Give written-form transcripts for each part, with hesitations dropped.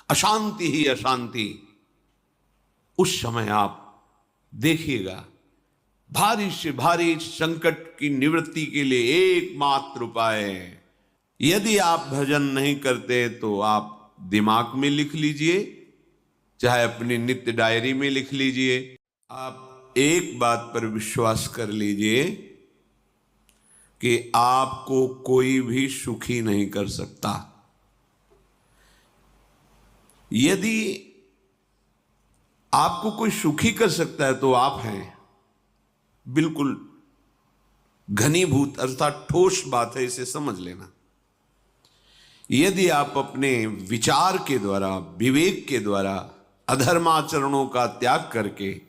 अशांति ही अशांति। उस समय आप देखिएगा, भारी से भारी संकट की निवृत्ति के लिए एकमात्र उपाय है। यदि आप भजन नहीं करते तो आप दिमाग में लिख लीजिए, चाहे अपनी नित्य डायरी में लिख लीजिए। आप एक बात पर विश्वास कर लीजिए कि आपको कोई भी सुखी नहीं कर सकता। यदि आपको कोई सुखी कर सकता है तो आप हैं। बिल्कुल घनीभूत अर्थात ठोस बात है, इसे समझ लेना। यदि आप अपने विचार के द्वारा, विवेक के द्वारा अधर्माचरणों का त्याग करके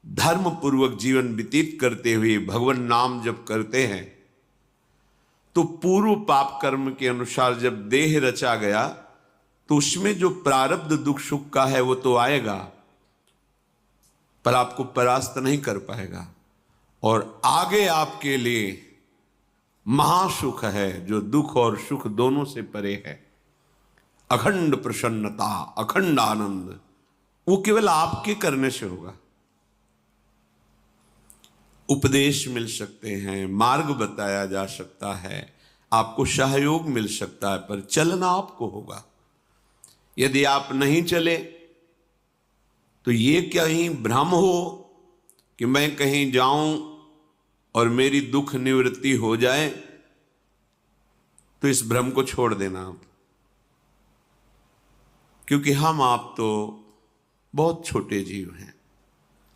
धर्म पूर्वक जीवन व्यतीत करते हुए भगवान नाम जप करते हैं, तो पूर्व पाप कर्म के अनुसार जब देह रचा गया तो उसमें जो प्रारब्ध दुख सुख का है वो तो आएगा, पर आपको परास्त नहीं कर पाएगा। और आगे आपके लिए महासुख है जो दुख और सुख दोनों से परे है। अखंड प्रसन्नता, अखंड आनंद, वो केवल आपके करने से होगा। उपदेश मिल सकते हैं, मार्ग बताया जा सकता है, आपको सहयोग मिल सकता है, पर चलना आपको होगा। यदि आप नहीं चले तो ये कहीं भ्रम हो कि मैं कहीं जाऊं और मेरी दुख निवृत्ति हो जाए, तो इस भ्रम को छोड़ देना आप। क्योंकि हम आप तो बहुत छोटे जीव हैं,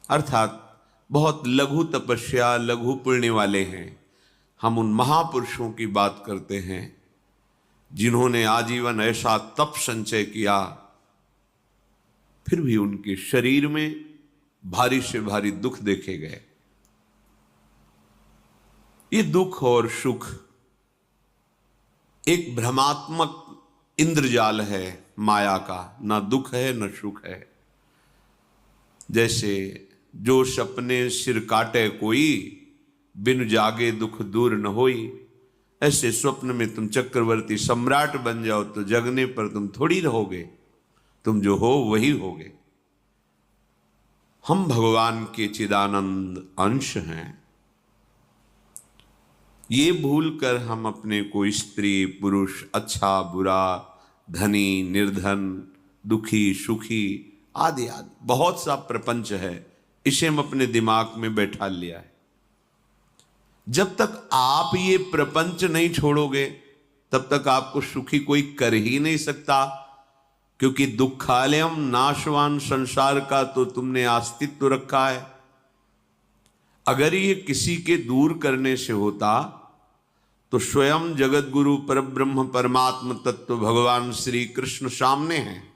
अर्थात बहुत लघु तपस्या, लघु पुण्य वाले हैं। हम उन महापुरुषों की बात करते हैं जिन्होंने आजीवन ऐसा तप संचय किया, फिर भी उनके शरीर में भारी से भारी दुख देखे गए। ये दुख और सुख एक भ्रमात्मक इंद्रजाल है माया का, ना दुख है न सुख है। जैसे जो सपने सिर काटे कोई, बिन जागे दुख दूर न होई। ऐसे स्वप्न में तुम चक्रवर्ती सम्राट बन जाओ तो जगने पर तुम थोड़ी रहोगे, तुम जो हो वही होगे। हम भगवान के चिदानंद अंश हैं। ये भूलकर हम अपने को स्त्री पुरुष, अच्छा बुरा, धनी निर्धन, दुखी सुखी आदि आदि बहुत सा प्रपंच है, इसे हम अपने दिमाग में बैठा लिया है। जब तक आप ये प्रपंच नहीं छोड़ोगे तब तक आपको सुखी कोई कर ही नहीं सकता। क्योंकि दुखालयम नाशवान संसार का तो तुमने अस्तित्व रखा है। अगर ये किसी के दूर करने से होता तो स्वयं जगत गुरु परब्रह्म परमात्म तत्व भगवान श्री कृष्ण सामने हैं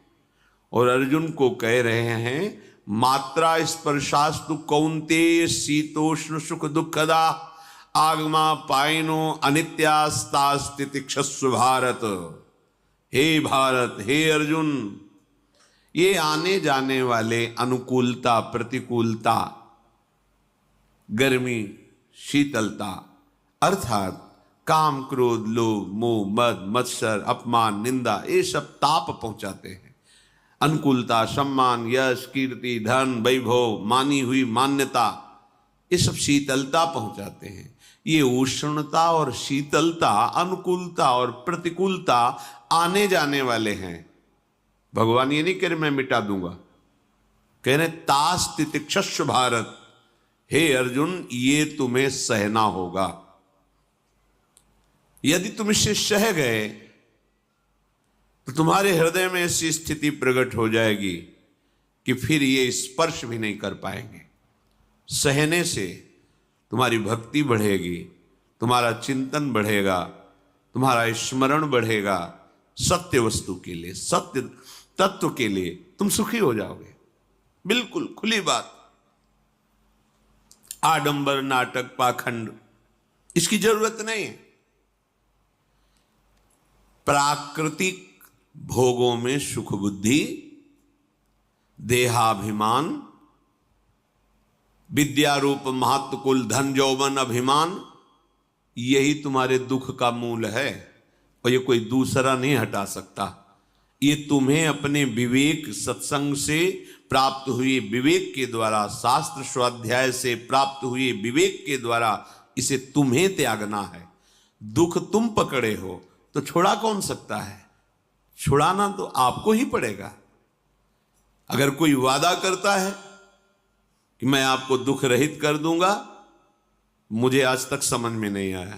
और अर्जुन को कह रहे हैं, मात्रा स्पर्शास्तु कौन्तेय शीतोष्ण सुख दुखदा आगमा पायनो अनित्यास्तास्तितिक्षस्व भारत। हे भारत, हे अर्जुन, ये आने जाने वाले अनुकूलता प्रतिकूलता, गर्मी शीतलता, अर्थात काम क्रोध लोभ मोह मद मत्सर अपमान निंदा, ये सब ताप पहुंचाते हैं। अनुकूलता सम्मान यश कीर्ति धन वैभव मानी हुई मान्यता, ये सब शीतलता पहुंचाते हैं। ये उष्णता और शीतलता, अनुकूलता और प्रतिकूलता आने जाने वाले हैं। भगवान ये नहीं कह रहे मैं मिटा दूंगा, कह रहे तास तितिक्षस्व भारत। हे अर्जुन, ये तुम्हें सहना होगा। यदि तुम इसे सह गए तो तुम्हारे हृदय में ऐसी स्थिति प्रकट हो जाएगी कि फिर ये स्पर्श भी नहीं कर पाएंगे। सहने से तुम्हारी भक्ति बढ़ेगी, तुम्हारा चिंतन बढ़ेगा, तुम्हारा स्मरण बढ़ेगा। सत्य वस्तु के लिए, सत्य तत्व के लिए तुम सुखी हो जाओगे। बिल्कुल खुली बात। आडंबर नाटक पाखंड इसकी जरूरत नहीं है। प्राकृतिक भोगों में सुख बुद्धि, देहाभिमान, विद्यारूप महत्व कुल धन यौवन अभिमान, यही तुम्हारे दुख का मूल है और ये कोई दूसरा नहीं हटा सकता। ये तुम्हें अपने विवेक सत्संग से प्राप्त हुए विवेक के द्वारा, शास्त्र स्वाध्याय से प्राप्त हुए विवेक के द्वारा इसे तुम्हें त्यागना है। दुख तुम पकड़े हो तो छुड़ा कौन सकता है? छुड़ाना तो आपको ही पड़ेगा। अगर कोई वादा करता है कि मैं आपको दुख रहित कर दूंगा, मुझे आज तक समझ में नहीं आया।